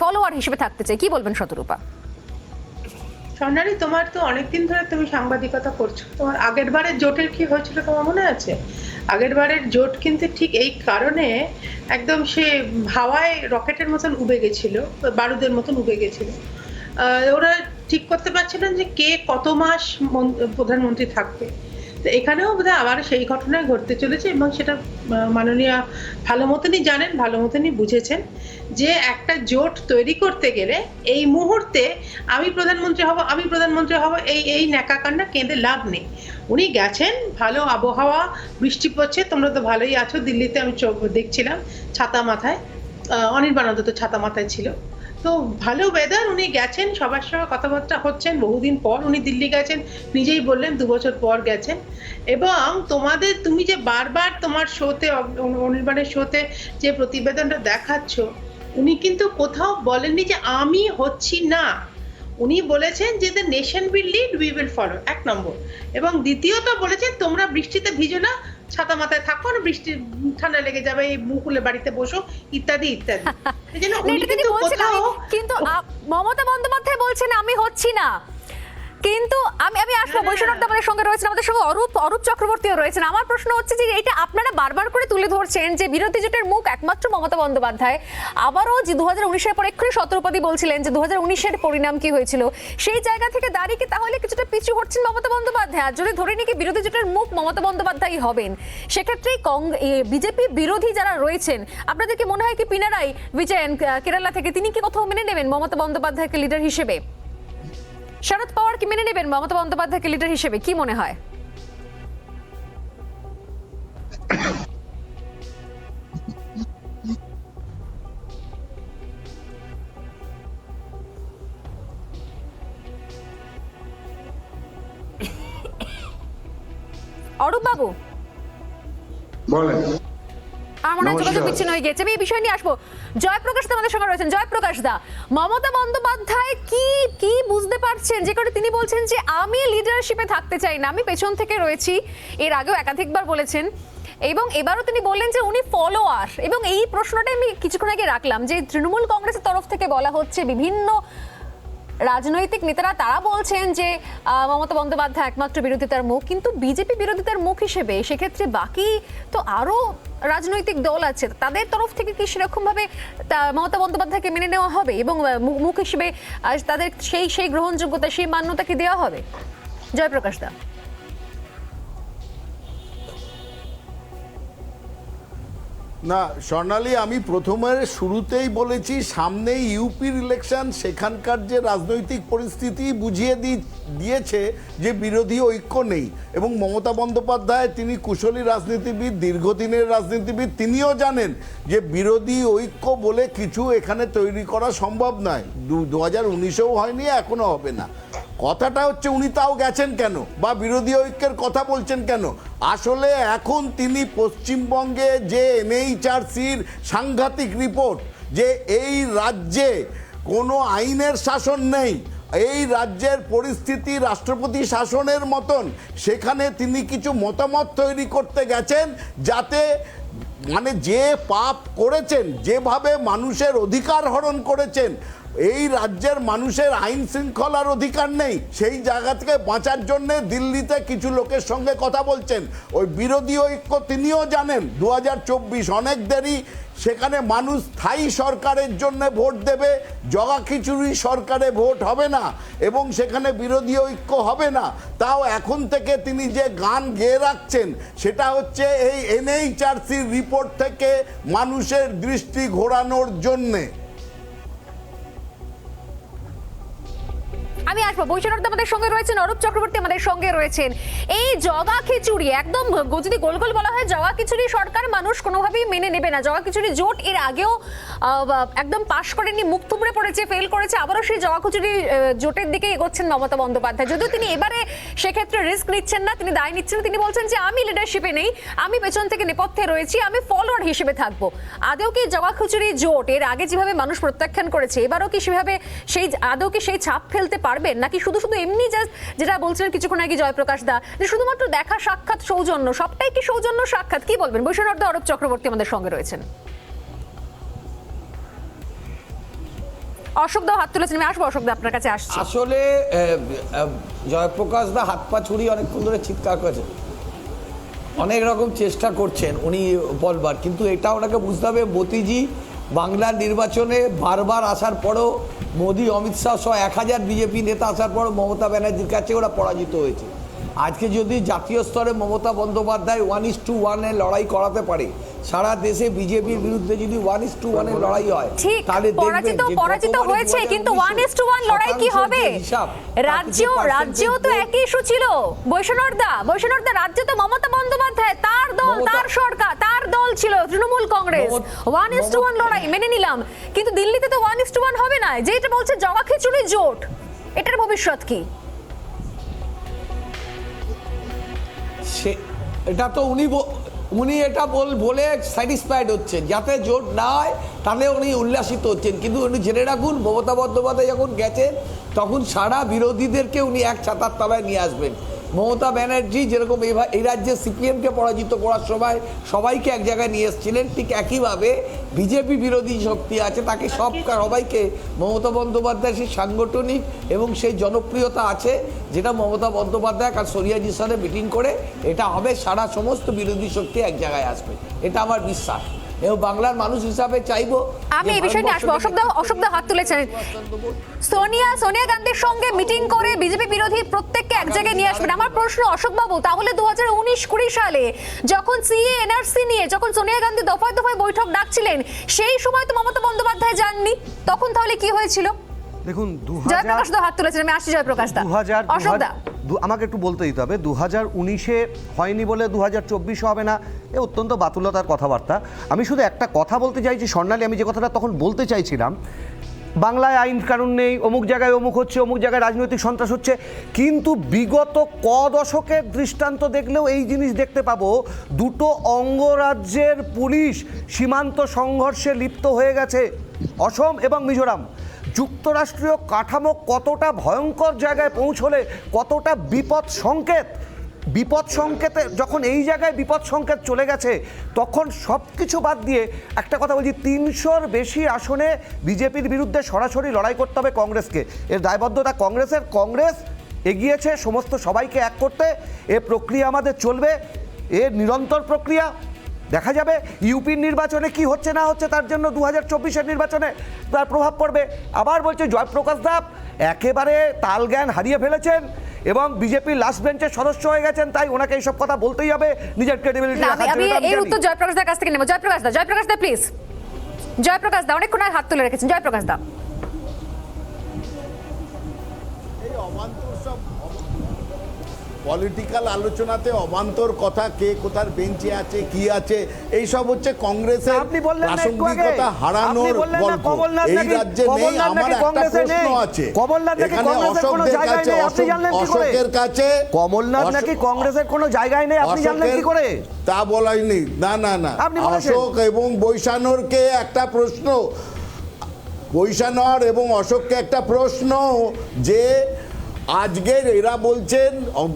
ফলোয়ার হিসেবে থাকতে চাই। কি বলবেন শতরূপা? স্বর্ণালী, তোমার তো অনেকদিন ধরে তুমি সাংবাদিকতা করছো, তোমার আগের বারের জোটের কি হয়েছিল তোমার মনে আছে? আগের বারের জোট কিন্তু ঠিক এই কারণে একদম সে হাওয়ায় রকেটের মতন উবে গেছিল, বারুদের মতন উবে গেছিল। ওরা ঠিক করতে পারছিলেন যে কে কত মাস প্রধানমন্ত্রী থাকবে। তো এখানেও বোধহয় আবার সেই ঘটনায় ঘটতে চলেছে, এবং সেটা মাননীয় ভালো মতনই জানেন, ভালো মতনই বুঝেছেন যে একটা জোট তৈরি করতে গেলে এই মুহূর্তে আমি প্রধানমন্ত্রী হব এই ন্যাকাকান্না কেঁদে লাভ নেই। উনি গেছেন, ভালো আবহাওয়া, বৃষ্টি পড়ছে, তোমরা তো ভালোই আছো, দিল্লিতে আমি দেখছিলাম ছাতা মাথায়, অনির্বাণ অন্তত ছাতা মাথায় ছিল, তো ভালো ওয়েদার, উনি গেছেন, সবার সঙ্গে কথাবার্তা হচ্ছেন, বহুদিন পর উনি দিল্লি গেছেন, নিজেই বললেন 2 বছর পর গেছেন। এবং তুমি যে বারবার তোমার শোতে, অনির্বাণের শোতে যে প্রতিবেদনটা দেখাচ্ছ, উনি কিন্তু কোথাও বলেননি যে আমি হচ্ছি না, উনি বলেছেন যে the nation will lead, we will follow, 1 নম্বর। এবং দ্বিতীয়ত বলেছেন তোমরা বৃষ্টিতে ভিজো না, ছাতা মাথায় থাকো, আর বৃষ্টি ঠান্ডা লেগে যাবে, এই মুকুলে বাড়িতে বসো, ইত্যাদি ইত্যাদি। এই জন্য উনি এটা তিনি কিন্তু বলছেন, কোথাও কিন্তু মমতা বন্দ্যোপাধ্যায় বলছেন আমি হচ্ছি না। কিন্তু আমি আসবো, বৈষ্ণব আমাদের সঙ্গে রয়েছেন, আমাদের সঙ্গে অরূপ চক্রবর্তীও রয়েছেন। আমার প্রশ্ন হচ্ছে যে এটা আপনারা বারবার করে তুলে ধরছেন যে বিরোধী জোটের মুখ একমাত্র মমতা বন্দ্যোপাধ্যায়। আবারও যে 2019-এর পর এক্ষুনি সতর্কবাদী বলছিলেন যে 2019-এর পরিণাম কি হয়েছিল, সেই জায়গা থেকে দাঁড়িয়ে কি তাহলে কিছুটা পিছু হচ্ছেন মমতা বন্দ্যোপাধ্যায়? আর যদি ধরে নিই বিরোধী জোটের মুখ মমতা বন্দ্যোপাধ্যায় হবেন, সেক্ষেত্রে বিজেপি বিরোধী যারা রয়েছেন, আপনাদের কি মনে হয় কি পিনারাই বিজয়ন কেরালা থেকে তিনি কি কোথাও মেনে নেবেন মমতা বন্দ্যোপাধ্যায়কে লিডার হিসেবে? শরদ পাওয়ার কি মেনে নেবেন মমতা বন্দ্যোপাধ্যায়কে লিডার হিসেবে? কি মনে হয়? অরূপ বাবু বলেন। আমার মনে হয় যোগাযোগ নমস্কার। বিচ্ছিন্ন হয়ে গেছে। আমি এই বিষয় নিয়ে আসবো। জয়প্রকাশ দা আমাদের সঙ্গে রয়েছেন। জয়প্রকাশ দা, মমতা বন্দ্যোপাধ্যায় কি বুঝতে পারছেন যে করে তিনি বলছেন যে আমি লিডারশিপে থাকতে চাই না, আমি পেছন থেকে রয়েছি? এর আগেও একাধিকবার বলেছেন এবং এবারও তিনি বললেন যে উনি ফলোয়ার। এবং এই প্রশ্নটা আমি কিছুক্ষণ আগে রাখলাম যে তৃণমূল কংগ্রেসের তরফ থেকে বলা হচ্ছে, বিভিন্ন রাজনৈতিক নেতারা তারা বলছেন যে মমতা বন্দ্যোপাধ্যায় একমাত্র বিরোধিতার মুখ, কিন্তু বিজেপি বিরোধিতার মুখ হিসেবে সেক্ষেত্রে বাকি তো আরো রাজনৈতিক দল আছে, তাদের তরফ থেকে কি সেরকম ভাবে মমতা বন্দ্যোপাধ্যায়কে মেনে নেওয়া হবে এবং মুখ হিসেবে তাদের সেই গ্রহণযোগ্যতা, সেই মান্যতা কি দেওয়া হবে? জয়প্রকাশ দা। না স্বর্ণালী, আমি প্রথমের শুরুতেই বলেছি সামনেই ইউপির ইলেকশন, সেখানকার যে রাজনৈতিক পরিস্থিতি বুঝিয়ে দিয়েছে যে বিরোধী ঐক্য নেই। এবং মমতা বন্দ্যোপাধ্যায় তিনি কুশলী রাজনীতিবিদ, দীর্ঘদিনের রাজনীতিবিদ, তিনিও জানেন যে বিরোধী ঐক্য বলে কিছু এখানে তৈরি করা সম্ভব নয়। 2019-এও হয়নি, এখনো হবে না। কথাটা হচ্ছে উনি তাও গেছেন কেন, বা বিরোধী ঐক্যের কথা বলছেন কেন? আসলে এখন তিনি পশ্চিমবঙ্গে যে এনএইচআরসির সাংঘাতিক রিপোর্ট যে এই রাজ্যে কোনো আইনের শাসন নেই, এই রাজ্যের পরিস্থিতি রাষ্ট্রপতি শাসনের মতন, সেখানে তিনি কিছু মতামত তৈরি করতে গেছেন যাতে মানে যে পাপ করেছেন, যেভাবে মানুষের অধিকার হরণ করেছেন, এই রাজ্যের মানুষের আইন শৃঙ্খলার অধিকার নেই, সেই জায়গা থেকে বাঁচার জন্য দিল্লিতে কিছু লোকের সঙ্গে কথা বলছেন। ওই বিরোধী ঐক্য তিনিও জানেন 2024 অনেক দেরি, সেখানে মানুষ স্থায়ী সরকারের জন্য ভোট দেবে, জগা খিচুড়ি সরকারে ভোট হবে না এবং সেখানে বিরোধী ঐক্য হবে না। তাও এখন থেকে তিনি যে গান গেয়ে রাখছেন সেটা হচ্ছে এই এনএইচআরসির রিপোর্ট থেকে মানুষের দৃষ্টি ঘোরানোর জন্যে। আমি আসবো, বৈষ্ণব আমাদের সঙ্গে রয়েছেন, অরূপ চক্রবর্তী আমাদের সঙ্গে রয়েছেন। এই জগা খিচুড়ি একদম যদি গোল গোল বলা হয়, জগা খিচুড়ি সরকার মানুষ কোনোভাবেই মেনে নেবে না। জগা খিচুড়ি জোট এর আগেও একদম পাশ করেনি, মুখ থুবড়ে পড়েছে, ফেল করেছে, আবারও সেই জগা খিচুড়ি জোটের দিকে এগোচ্ছেন মমতা বন্দ্যোপাধ্যায়। যদিও তিনি এবারে সেক্ষেত্রে রিস্ক নিচ্ছেন না, তিনি দায় নিচ্ছেন, তিনি বলছেন যে আমি লিডারশিপে নেই, আমি পেছন থেকে নেপথ্যে রয়েছি, আমি ফলোয়ার হিসেবে থাকবো। আদৌ কি জগা খিচুড়ি জোট এর আগে যেভাবে মানুষ প্রত্যাখ্যান করেছে, এবারও কি সেভাবে আদৌ কি সেই ছাপ ফেলতে পারবেন, নাকি শুধু এমনি জাস্ট যেটা বলছিলেন কিছুক্ষণ আগে জয়প্রকাশ দা, যে শুধুমাত্র দেখা সাক্ষাৎ সৌজন্য, সবটাই কি সৌজন্য সাক্ষাৎ? কি বলবেন? বৈষ্ণব দা, অরূপ চক্রবর্তী আমাদের সঙ্গে রয়েছেন। অশোক দা হাত তুলেছেন, আমি আসবো অশোক দা, আপনার কাছে আসছি। আসলে জয়প্রকাশ দা হাত পা ছুড়ি অনেকক্ষণ ধরে চিৎকার করেছেন, অনেক রকম চেষ্টা করছেন উনি বলবার, কিন্তু এটা ওনাকে বুঝতে হবে মোদিজি বাংলার নির্বাচনে বারবার আসার পরও, মোদি অমিত শাহ সহ 1000 বিজেপি নেতা আসার পরও মমতা ব্যানার্জির কাছে ওরা পরাজিত হয়েছে। আজকে যদি জাতীয় স্তরে মমতা বন্দ্যোপাধ্যায় 1:1 লড়াই করাতে পারে, সারা দেশে বিজেপির বিরুদ্ধে যদি 1:1 লড়াই হয়, ঠিক তাহলে পরাজিত হয়েছে, কিন্তু 1:1 লড়াই কি হবে? রাজ্যেও তো একই ইস্যু ছিল। বৈষ্ণব দা রাজ্যে তো মমতা বন্দ্যোপাধ্যায়, তার দল, তার সরকার, তার দল ছিল তৃণমূল কংগ্রেস। 1:1 লড়াই মেনে নিলাম, কিন্তু দিল্লিতে তো 1:1 হবে না। যেটা বলছে জগা খিচুড়ি জোট, এটার ভবিষ্যৎ কি? এটা তো উনি এটা বলে স্যাটিসফাইড হচ্ছেন, যাতে জোট না হয় তাহলে উনি উল্লাসিত হচ্ছেন। কিন্তু উনি জেনে রাখুন, মমতা বন্দ্যোপাধ্যায় যখন গেছেন তখন সারা বিরোধীদেরকে উনি এক ছাতার তলায় নিয়ে আসবেন। মমতা ব্যানার্জি যেরকম এই রাজ্যে সিপিএমকে পরাজিত করার সময় সবাইকে এক জায়গায় নিয়ে এসেছিলেন, ঠিক একইভাবে বিজেপি বিরোধী শক্তি আছে, তাকে সবাইকে মমতা বন্দ্যোপাধ্যায় সেই সাংগঠনিক এবং সেই জনপ্রিয়তা আছে, যেটা মমতা বন্দ্যোপাধ্যায় কাল সরিয়াজির সাথে মিটিং করে এটা হবে, সারা সমস্ত বিরোধী শক্তি এক জায়গায় আসবে, এটা আমার বিশ্বাস। এবং বাংলার মানুষ হিসাবে চাইবো। আমি এই বিষয় নিয়ে আসবো। অশোক দা হাত তুলেছেন। সোনিয়া গান্ধীর সঙ্গে মিটিং করে বিজেপি বিরোধী প্রত্যেককে এক জায়গায় নিয়ে আসবেন। আমার প্রশ্ন, অশোক বাবু, তাহলে 2019-20 সালে যখন সিএ এনআরসি নিয়ে যখন সোনিয়া গান্ধী দফায় দফায় বৈঠক ডাকছিলেন, সেই সময় তো মমতা বন্দ্যোপাধ্যায় যাননি, তখন তাহলে কি হয়েছিল? দেখুন, জয়প্রকাশ দা হাত তুলেছেন, আমি আসছি জয়প্রকাশ দা। অশোক দা, আমাকে একটু বলতে দিতে হবে, 2019-এ হয়নি বলে 2024 হবে না, এ অত্যন্ত বাতুলতার কথাবার্তা। আমি শুধু একটা কথা বলতে চাইছি স্বর্ণালী, আমি যে কথাটা তখন বলতে চাইছিলাম, বাংলায় আইন কানুন নেই, অমুক জায়গায় অমুক হচ্ছে, অমুক জায়গায় রাজনৈতিক সন্ত্রাস হচ্ছে, কিন্তু বিগত দশকের দৃষ্টান্ত দেখলেও এই জিনিস দেখতে পাবো, দুটো অঙ্গরাজ্যের পুলিশ সীমান্ত সংঘর্ষে লিপ্ত হয়ে গেছে, অসম এবং মিজোরাম। যুক্তরাষ্ট্রীয় কাঠামো কতটা ভয়ঙ্কর জায়গায় পৌঁছলে কতটা বিপদ সংকেতে, যখন এই জায়গায় বিপদ সংকেত চলে গেছে, তখন সব কিছু বাদ দিয়ে একটা কথা বলছি, 300-র বেশি আসনে বিজেপির বিরুদ্ধে সরাসরি লড়াই করতে হবে কংগ্রেসকে। এর দায়বদ্ধতা কংগ্রেস এগিয়েছে সমস্ত সবাইকে এক করতে। এ প্রক্রিয়া আমাদের চলবে, এর নিরন্তর প্রক্রিয়া। দেখা যাবে ইউপির নির্বাচনে কি হচ্ছে না হচ্ছে, তার জন্য 2024-এর নির্বাচনে তার প্রভাব পড়বে। আবার বলছে জয়প্রকাশ দা একেবারে তালজ্ঞান হারিয়ে ফেলেছেন এবং বিজেপির লাস্ট বেঞ্চের সদস্য হয়ে গেছেন, তাই ওনাকে এইসব কথা বলতেই হবে, নিজের ক্রেডিবিলিটি। আমি এই উত্তর জয়প্রকাশ দার কাছ থেকে নেব। জয়প্রকাশ দা প্লিজ। জয়প্রকাশ দা অনেকক্ষণ হাত তুলে রেখেছেন। জয়প্রকাশ দা, পলিটিক্যাল আলোচনাতে অবান্তর কথা, কে কোথার বেঞ্চে আছে, কি আছে, এইসব হচ্ছে কংগ্রেসের প্রাসঙ্গিকতা হারানোর গল্প। এই রাজ্যে নেই। আমার একটা প্রশ্ন আছে, এখানে অশোকের কাছে কমলনাথ নাকি কংগ্রেসের কোনো জায়গায় নেই, আপনি জানলেন কি করে? তা বলাইনি, না। অশোক এবং বৈশানরকে একটা প্রশ্ন, বৈশানর এবং অশোককে একটা প্রশ্ন, যে আজকের এরা বলছেন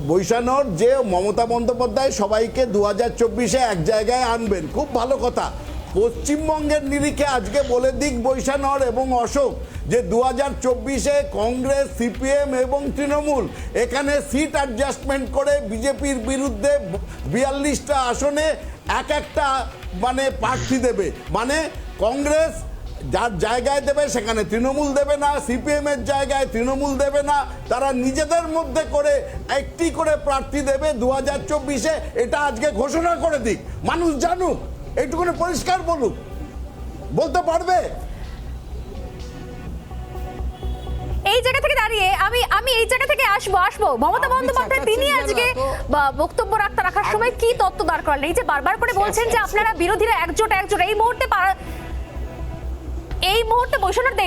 বৈশানর যে মমতা বন্দ্যোপাধ্যায় সবাইকে 2024-এ এক জায়গায় আনবেন, খুব ভালো কথা। পশ্চিমবঙ্গের নিরিখে আজকে বলে দিক বৈশানর এবং অশোক যে 2024-এ কংগ্রেস, সিপিএম এবং তৃণমূল এখানে সিট অ্যাডজাস্টমেন্ট করে বিজেপির বিরুদ্ধে 42টা আসনে একটা মানে প্রার্থী দেবে। মানে কংগ্রেস যার জায়গায় দেবে সেখানে তৃণমূল দেবে না, সিপিএম এর জায়গায় তৃণমূল দেবে না, তারা নিজেদের মধ্যে করে একটি করে প্রার্থী দেবে 2024-এ। এটা আজকে ঘোষণা করে দিক, মানুষ জানুক, এইটুকুনি পরিষ্কার বলুক, বলতে পারবে? এই জায়গা থেকে দাঁড়িয়ে আমি এই জায়গা থেকে আসবো মমতা বন্দ্যোপাধ্যায় তিনি আজকে বক্তব্য রাখার সময় কি তত্ত্ব দাঁড় করালেন? এই যে বারবার করে বলছেন যে আপনারা বিরোধীরা একজোট, এই মুহূর্তে বৈষম্যতা,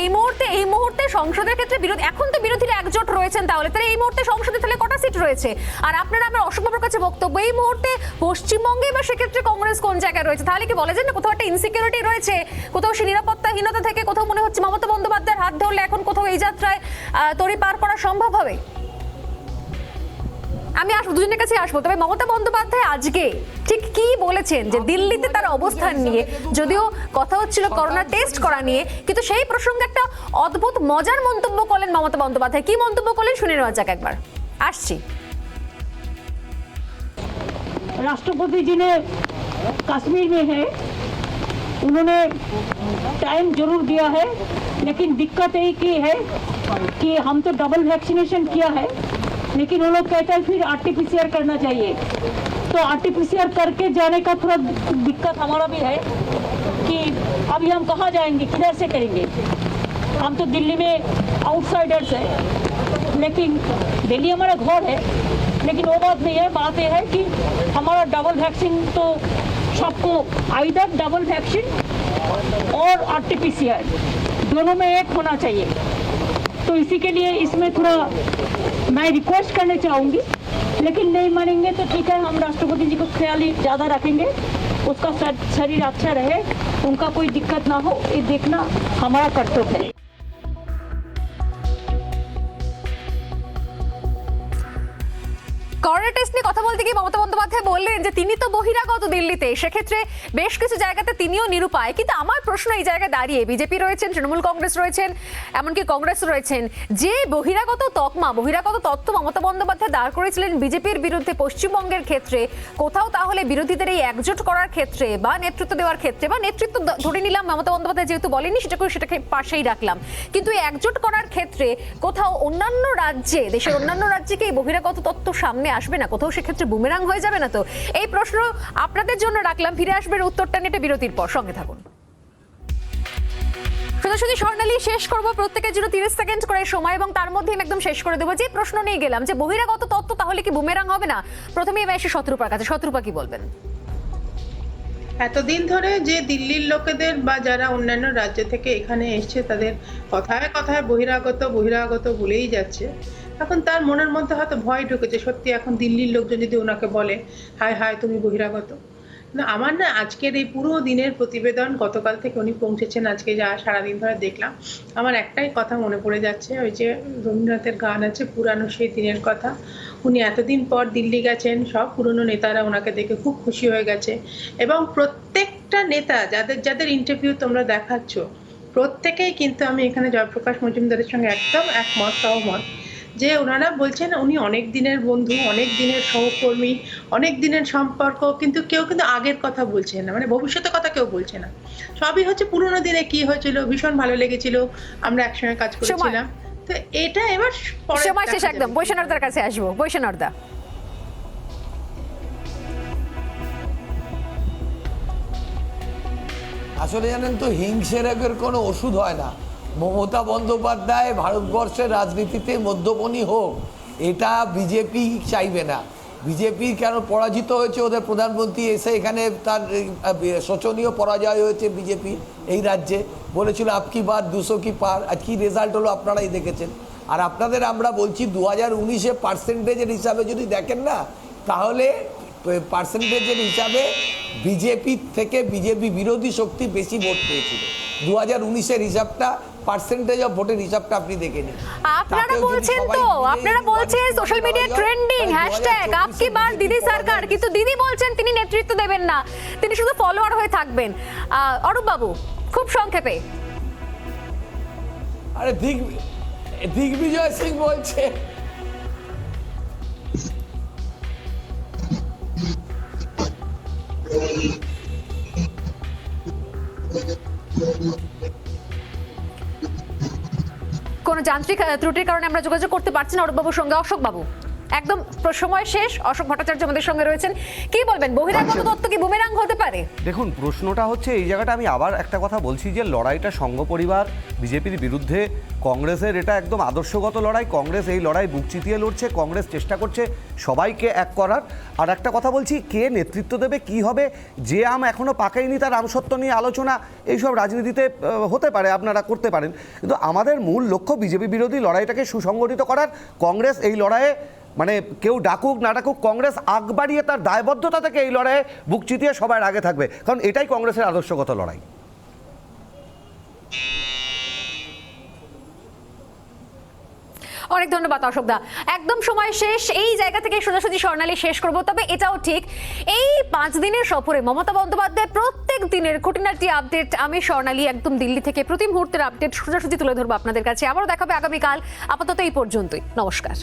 এই মুহূর্তে সংসদের ক্ষেত্রে এখন তো বিরোধীরা একজোট রয়েছেন, তাহলে এই মুহূর্তে সংসদে তাহলে কটা সিট রয়েছে? আর আপনারা আমার অসম্ভবের কাছে বক্তব্য, এই মুহূর্তে পশ্চিমবঙ্গে বা সেক্ষেত্রে কংগ্রেস কোন জায়গায় রয়েছে? তাহলে কি বলে যে না কোথাও একটা ইনসিকিউরিটি রয়েছে, কোথাও সে নিরাপত্তাহীনতা থেকে কোথাও মনে হচ্ছে মমতা বন্দ্যোপাধ্যায়ের হাত ধরলে এখন কোথাও এই যাত্রায় তরি পার করা সম্ভব হবে? আমি দুজনের কাছে আসবো, তবে মমতা বন্দ্যোপাধ্যায় আজকে ঠিক কি বলেছেন যে দিল্লিতে তার অবস্থান নিয়ে, যদিও কথা হচ্ছিল করোনা টেস্ট করা নিয়ে, কিন্তু সেই প্রসঙ্গে একটা অদ্ভুত মজার মন্তব্য করলেন মমতা বন্দ্যোপাধ্যায়। কি মন্তব্য করলেন শুনে নেওয়া যাক একবার। আসছি। राष्ट्रपति जी ने कश्मीर में है, उन्होंने टाइम जरूर दिया है, लेकिन दिक्कत यही की है कि हम तो डबल वैक्सीनेशन किया है, लेकिन वो लोग कहते हैं फिर आरटीपीसीआर करना चाहिए। तो आरटीपीसीआर करके जाने का थोड़ा दिक्कत हमारा भी है कि अभी हम कहाँ जाएंगे, किधर से करेंगे। हम तो दिल्ली में आउटसाइडर्स है, लेकिन दिल्ली हमारा घर है। लेकिन वो बात नहीं है, बात यह है कि हमारा डबल वैक्सीन तो सबको आइदर डबल वैक्सीन और आरटीपीसीआर दोनों में एक होना चाहिए। तो इसी के लिए इसमें थोड़ा मैं रिक्वेस्ट करना चाहूँगी, लेकिन नहीं मानेंगे तो ठीक है, हम राष्ट्रपति जी को ख्याल ही ज़्यादा रखेंगे, उसका शरीर अच्छा रहे, उनका कोई दिक्कत ना हो, ये देखना हमारा कर्तव्य है। করোনা টেস্ট নিয়ে কথা বলতে গিয়ে মমতা বন্দ্যোপাধ্যায় বললেন যে তিনি তো বহিরাগত দিল্লিতে, সেক্ষেত্রে বেশ কিছু জায়গাতে তিনিও নিরুপায়। কিন্তু আমার প্রশ্ন এই জায়গায় দাঁড়িয়ে, বিজেপি রয়েছেন, তৃণমূল কংগ্রেস রয়েছেন, এমনকি কংগ্রেস রয়েছেন, যে বহিরাগত তকমা, বহিরাগত তত্ত্ব মমতা বন্দ্যোপাধ্যায় দাঁড় করেছিলেন বিজেপির বিরুদ্ধে পশ্চিমবঙ্গের ক্ষেত্রে, কোথাও তাহলে বিরোধীদের এই একজোট করার ক্ষেত্রে বা নেতৃত্ব দেওয়ার ক্ষেত্রে, বা নেতৃত্ব ধরে নিলাম মমতা বন্দ্যোপাধ্যায় যেহেতু বলেনি সেটাকে পাশেই রাখলাম, কিন্তু এই একজোট করার ক্ষেত্রে কোথাও অন্যান্য রাজ্যে, দেশের অন্যান্য রাজ্যে কি এই বহিরাগত তত্ত্ব সামনে আসবে না? কোথাও সেক্ষেত্রে বুমেরাং হয়ে যাবে না? তো এই প্রশ্ন আপনাদের জন্য রাখলাম, ফিরে আসবে উত্তরটা নিয়ে বিরতির পর, সঙ্গে থাকুন। সোজাসুজি স্বর্ণালী শেষ করবো, প্রত্যেকের জন্য 30 সেকেন্ড করে সময়, এবং তার মধ্যে আমি একদম শেষ করে দেবো। যে প্রশ্ন নিয়ে গেলাম যে বহিরাগত তত্ত্ব তাহলে কি বুমেরাং হবে না, প্রথমে আমি এসে শত্রুপার কাছে। শত্রুপা কি বলবেন? এতদিন ধরে যে দিল্লির লোকেদের বা যারা অন্যান্য রাজ্য থেকে এখানে এসছে তাদের কথায় কথায় বহিরাগত বহিরাগত বলেই যাচ্ছে, এখন তার মনের মধ্যে হয়তো ভয় ঢুকেছে। সত্যি এখন দিল্লির লোকজন যদি ওনাকে বলে হায় হায় তুমি বহিরাগত, না আমার না আজকের এই পুরো দিনের প্রতিবেদন, গতকাল থেকে উনি পৌঁছেছেন, আজকে যা সারাদিন ধরে দেখলাম, আমার একটাই কথা মনে পড়ে যাচ্ছে, ওই যে রবীন্দ্রনাথের গান আছে পুরানো সেই দিনের কথা। উনি এতদিন পর দিল্লি গেছেন, সব পুরনো নেতারা ওনাকে দেখে খুব খুশি হয়ে গেছে, এবং প্রত্যেকটা নেতা যাদের যাদের ইন্টারভিউ তোমরা দেখাচ্ছ প্রত্যেকেই কিন্তু, আমি এখানে জয়প্রকাশ মজুমদারের সঙ্গে একদম একমত, সহমত, যে ওনারা বলছেন উনি অনেক দিনের বন্ধু, অনেক দিনের সহকর্মী, অনেক দিনের সম্পর্ক, কিন্তু কেউ কিন্তু আগের কথা বলছে না, মানে ভবিষ্যতের কথা কেউ বলছে না। সবই হচ্ছে পুরোনো দিনে কি হয়েছিল, ভীষণ ভালো লেগেছিল, আমরা একসঙ্গে কাজ করেছিলাম। তো এটা এবার সময় শেষ একদম। বৈশানরদার কাছে আসবো। বৈশানরদা, আসলে জানেন তো, হিংসে রোগের কোনো ওষুধ হয় না। মমতা বন্দ্যোপাধ্যায় ভারতবর্ষের রাজনীতিতে মধ্যমণি হোক, এটা বিজেপি চাইবে না। বিজেপি কেন পরাজিত হয়েছে, ওদের প্রধানমন্ত্রী এসে এখানে তার শোচনীয় পরাজয় হয়েছে বিজেপি এই রাজ্যে, বলেছিল আপকি বার 200 কি পার, আর কি রেজাল্ট হলো আপনারাই দেখেছেন। আর আপনাদের আমরা বলছি 2019-এ পার্সেন্টেজের হিসাবে যদি দেখেন না, তাহলে পার্সেন্টেজের হিসাবে বিজেপি থেকে বিজেপি বিরোধী শক্তি বেশি ভোট পেয়েছিল। 2019-এর হিসাবটা, পার্সেন্টেজ অফ ভোটের হিসাবটা আপনি দেখে নিন। আপনারা বলছেন তো, আপনারা বলছেন সোশ্যাল মিডিয়া ট্রেন্ডিং হ্যাশট্যাগ আপকি বার দিদি সরকার, কিন্তু দিদি বলছেন তিনি নেতৃত্ব দেবেন না, তিনি শুধু ফলোয়ার হয়ে থাকবেন। অরূপ বাবু, খুব সংক্ষেপে। আরে দিগ্বিজয় সিং বলছে কোন যান্ত্রিক ত্রুটির কারণে আমরা যোগাযোগ করতে পারছি না অরূপ বাবুর সঙ্গে। অশোক বাবু, একদম সময় শেষ। অশোক ভট্টাচার্য আমাদের সঙ্গে রয়েছেন, কি বলবেন, বহিরাগত তত্ত্ব কি বুমেরাং হতে পারে? দেখুন, প্রশ্নটা হচ্ছে এই জায়গাটা আমি আবার একটা কথা বলছি যে লড়াইটা সংঘ পরিবার বিজেপির বিরুদ্ধে কংগ্রেসের, এটা একদম আদর্শগত লড়াই। কংগ্রেস এই লড়াই বুক চিতিয়ে লড়ছে, কংগ্রেস চেষ্টা করছে সবাইকে এক করার। আর একটা কথা বলছি, কে নেতৃত্ব দেবে, কি হবে, যে আম এখনো পাকায়নি তার আমসত্ব নিয়ে আলোচনা এইসব রাজনীতিতে হতে পারে, আপনারা করতে পারেন, কিন্তু আমাদের মূল লক্ষ্য বিজেপি বিরোধী লড়াইটাকে সুসংগঠিত করার। কংগ্রেস এই লড়াইয়ে, মানে কেউ ডাকুক না ডাকুক, কংগ্রেস আগ বাড়িয়ে তার দায়বদ্ধতা থেকে এই লড়াইয়ে বুক চিতিয়ে সবার আগে থাকবে, কারণ এটাই কংগ্রেসের আদর্শগত লড়াই। অনেক ধন্যবাদ অশোক দা, একদম সময় শেষ। এই জায়গা থেকে সোজাসুজি স্বর্ণালী শেষ করবো। তবে এটাও ঠিক, এই 5 দিনের সফরে মমতা বন্দ্যোপাধ্যায় প্রত্যেক দিনের খুঁটিনাটি আপডেট আমি স্বর্ণালী একদম দিল্লি থেকে প্রতি মুহূর্তের আপডেট সোজাসুজি তুলে ধরবো আপনাদের কাছে। আবারও দেখাবে আগামীকাল। আপাতত এই পর্যন্তই, নমস্কার।